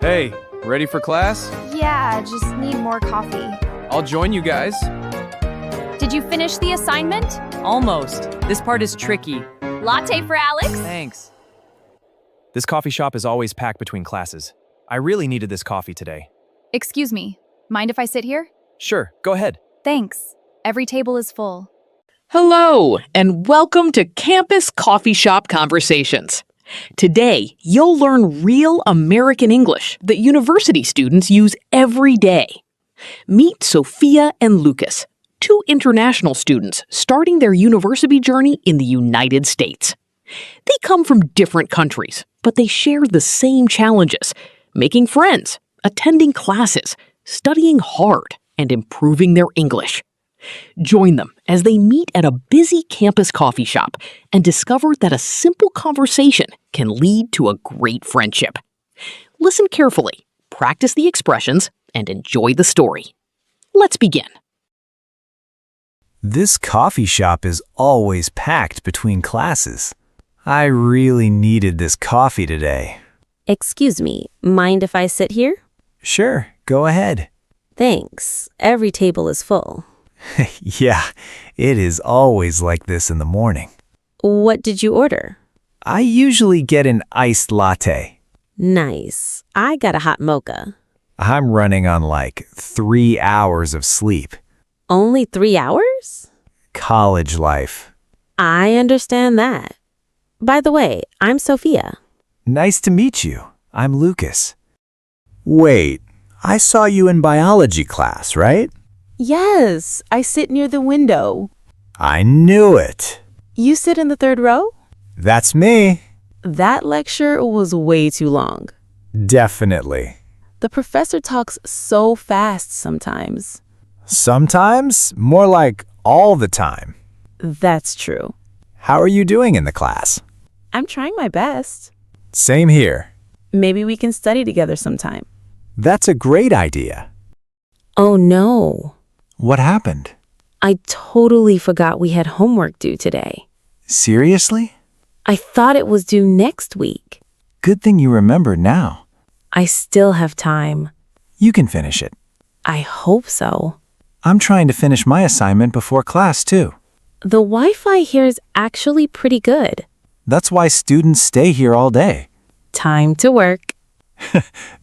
Hey, ready for class? Yeah, just need more coffee. I'll join you guys. Did you finish the assignment? Almost. This part is tricky. Latte for Alex? Thanks. This coffee shop is always packed between classes. I really needed this coffee today. Excuse me. Mind if I sit here? Sure, go ahead. Thanks. Every table is full. Hello, and welcome to Campus Coffee Shop Conversations. Today, you'll learn real American English that university students use every day. Meet Sophia and Lucas, two international students starting their university journey in the United States. They come from different countries, but they share the same challenges: making friends, attending classes, studying hard, and improving their English. Join them as they meet at a busy campus coffee shop and discover that a simple conversation can lead to a great friendship. Listen carefully, practice the expressions, and enjoy the story. Let's begin. This coffee shop is always packed between classes. I really needed this coffee today. Excuse me, mind if I sit here? Sure, go ahead. Thanks. Every table is full. Yeah, it is always like this in the morning. What did you order? I usually get an iced latte. Nice. I got a hot mocha. I'm running on like 3 hours of sleep. Only 3 hours? College life. I understand that. By the way, I'm Sophia. Nice to meet you. I'm Lucas. Wait, I saw you in biology class, right? Yes, I sit near the window. I knew it. You sit in the third row? That's me. That lecture was way too long. Definitely. The professor talks so fast sometimes. Sometimes, more like all the time. That's true. How are you doing in the class? I'm trying my best. Same here. Maybe we can study together sometime. That's a great idea. Oh no. What happened? I totally forgot we had homework due today. Seriously? I thought it was due next week. Good thing you remember now. I still have time. You can finish it. I hope so. I'm trying to finish my assignment before class, too. The Wi-Fi here is actually pretty good. That's why students stay here all day. Time to work.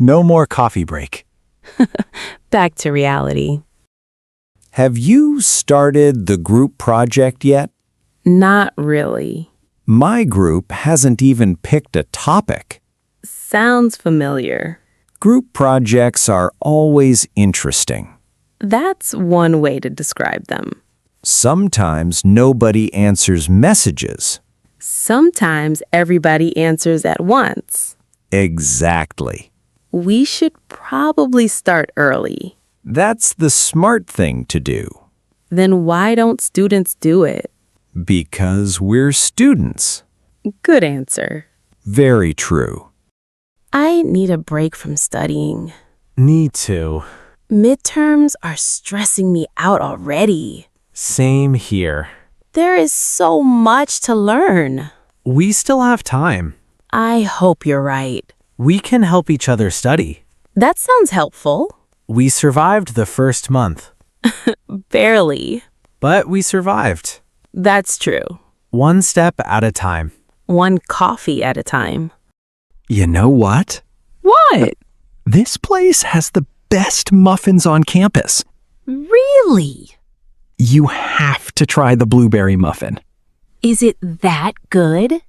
No more coffee break. Back to reality. Have you started the group project yet? Not really. My group hasn't even picked a topic. Sounds familiar. Group projects are always interesting. That's one way to describe them. Sometimes nobody answers messages. Sometimes everybody answers at once. Exactly. We should probably start early. That's the smart thing to do. Then why don't students do it? Because we're students. Good answer. Very true. I need a break from studying. Me too. Midterms are stressing me out already. Same here. There is so much to learn. We still have time. I hope you're right. We can help each other study. That sounds helpful. We survived the first month. Barely. But we survived. That's true. One step at a time. One coffee at a time. You know what? What? This place has the best muffins on campus. Really? You have to try the blueberry muffin. Is it that good?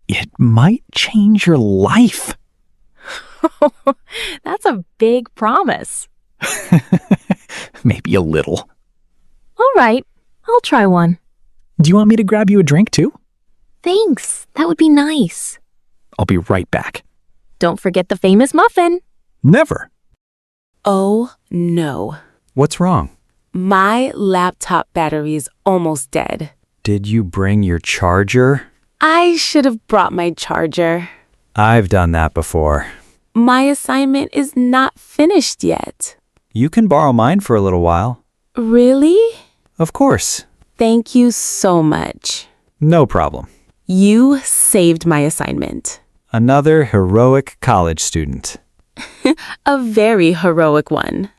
It might change your life. That's a big promise. Maybe a little. All right, I'll try one. Do you want me to grab you a drink too? Thanks, that would be nice. I'll be right back. Don't forget the famous muffin. Never. Oh no. What's wrong? My laptop battery is almost dead. Did you bring your charger? I should have brought my charger. I've done that before. My assignment is not finished yet. You can borrow mine for a little while. Really? Of course. Thank you so much. No problem. You saved my assignment. Another heroic college student. A very heroic one.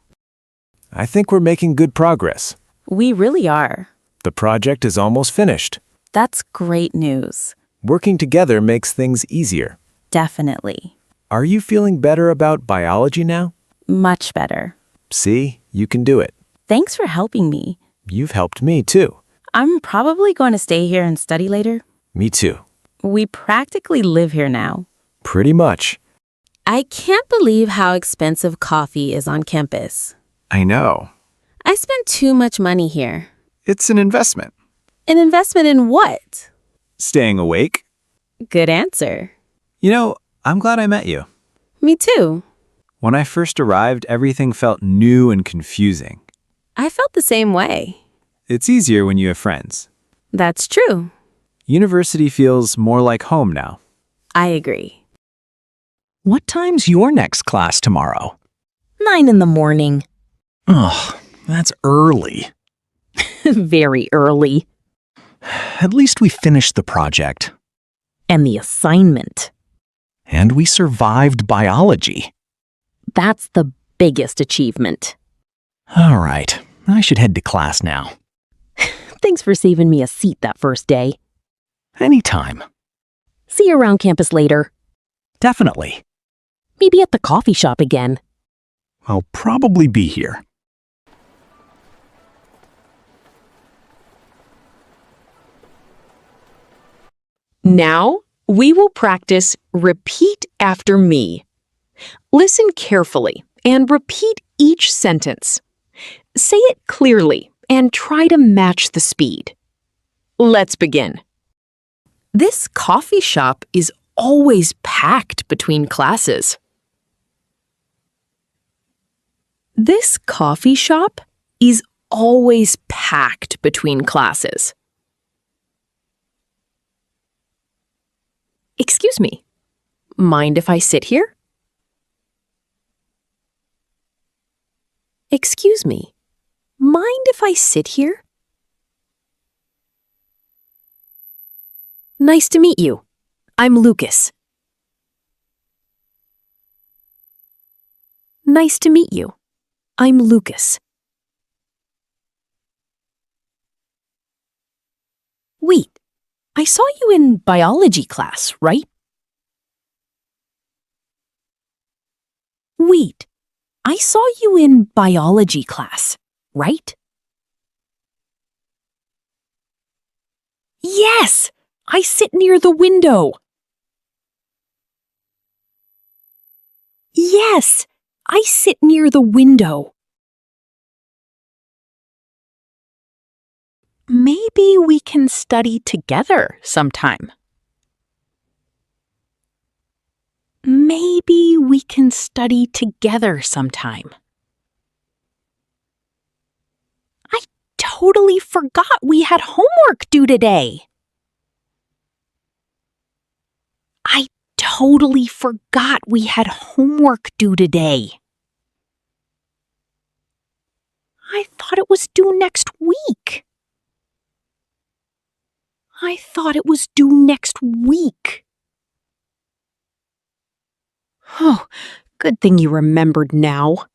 I think we're making good progress. We really are. The project is almost finished. That's great news. Working together makes things easier. Definitely. Are you feeling better about biology now? Much better. See, you can do it. Thanks for helping me. You've helped me too. I'm probably going to stay here and study later. Me too. We practically live here now. Pretty much. I can't believe how expensive coffee is on campus. I know. I spend too much money here. It's an investment. An investment in what? Staying awake. Good answer. You know, I'm glad I met you. Me too. When I first arrived, everything felt new and confusing. I felt the same way. It's easier when you have friends. That's true. University feels more like home now. I agree. What time's your next class tomorrow? 9 in the morning. Ugh, that's early. Very early. At least we finished the project. And the assignment. And we survived biology. That's the biggest achievement. All right, I should head to class now. Thanks for saving me a seat that first day. Anytime. See you around campus later. Definitely. Maybe at the coffee shop again. I'll probably be here. Now, we will practice repeat after me. Listen carefully and repeat each sentence. Say it clearly and try to match the speed. Let's begin. This coffee shop is always packed between classes. This coffee shop is always packed between classes. Excuse me, mind if I sit here? Excuse me, mind if I sit here? Nice to meet you. I'm Lucas. Nice to meet you. I'm Lucas. Wait, I saw you in biology class, right? Wait, I saw you in biology class, right? Yes, I sit near the window. Yes, I sit near the window. Maybe we can study together sometime. Maybe we can study together sometime. I totally forgot we had homework due today. I totally forgot we had homework due today. I thought it was due next week. I thought it was due next week. Oh, good thing you remembered now.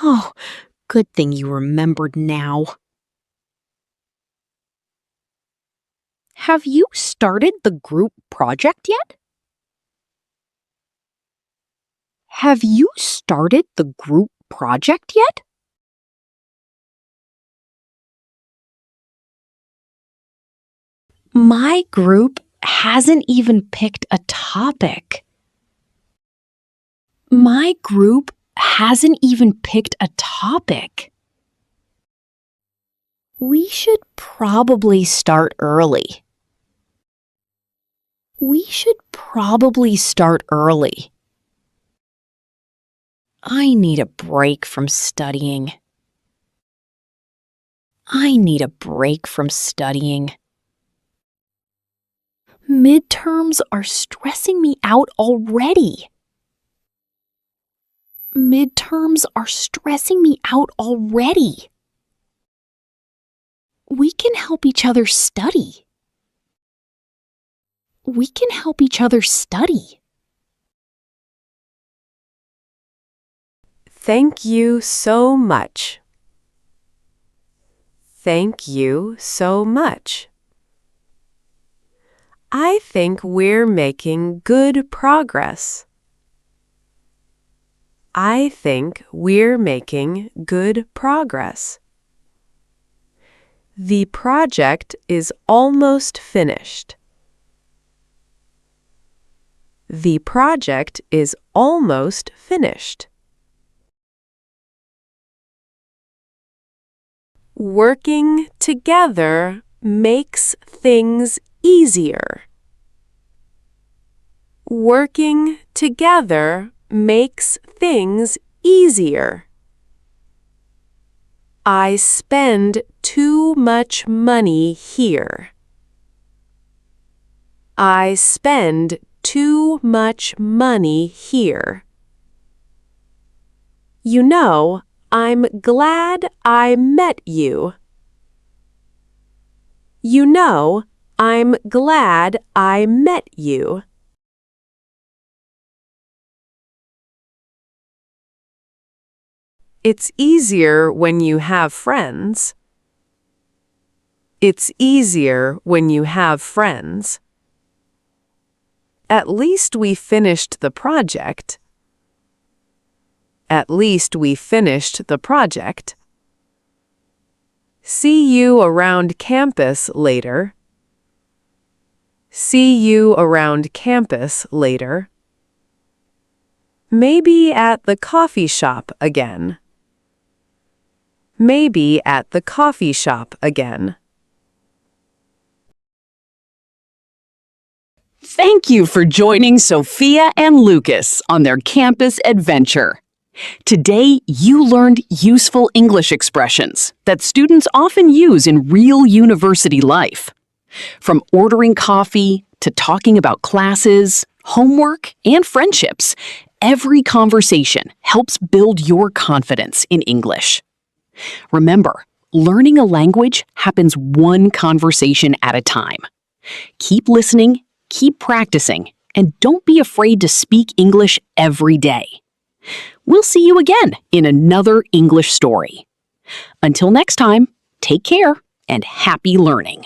Oh, good thing you remembered now. Have you started the group project yet? Have you started the group project yet? My group hasn't even picked a topic. My group hasn't even picked a topic. We should probably start early. We should probably start early. I need a break from studying. I need a break from studying. Midterms are stressing me out already. Midterms are stressing me out already. We can help each other study. We can help each other study. Thank you so much. Thank you so much. I think we're making good progress. I think we're making good progress. The project is almost finished. The project is almost finished. Working together makes things easier. Working together makes things easier. I spend too much money here. I spend too much money here. You know, I'm glad I met you. You know, I'm glad I met you. It's easier when you have friends. It's easier when you have friends. At least we finished the project. At least we finished the project. See you around campus later. See you around campus later. Maybe at the coffee shop again. Maybe at the coffee shop again. Thank you for joining Sophia and Lucas on their campus adventure. Today, you learned useful English expressions that students often use in real university life. From ordering coffee to talking about classes, homework, and friendships, every conversation helps build your confidence in English. Remember, learning a language happens one conversation at a time. Keep listening, keep practicing, and don't be afraid to speak English every day. We'll see you again in another English story. Until next time, take care and happy learning.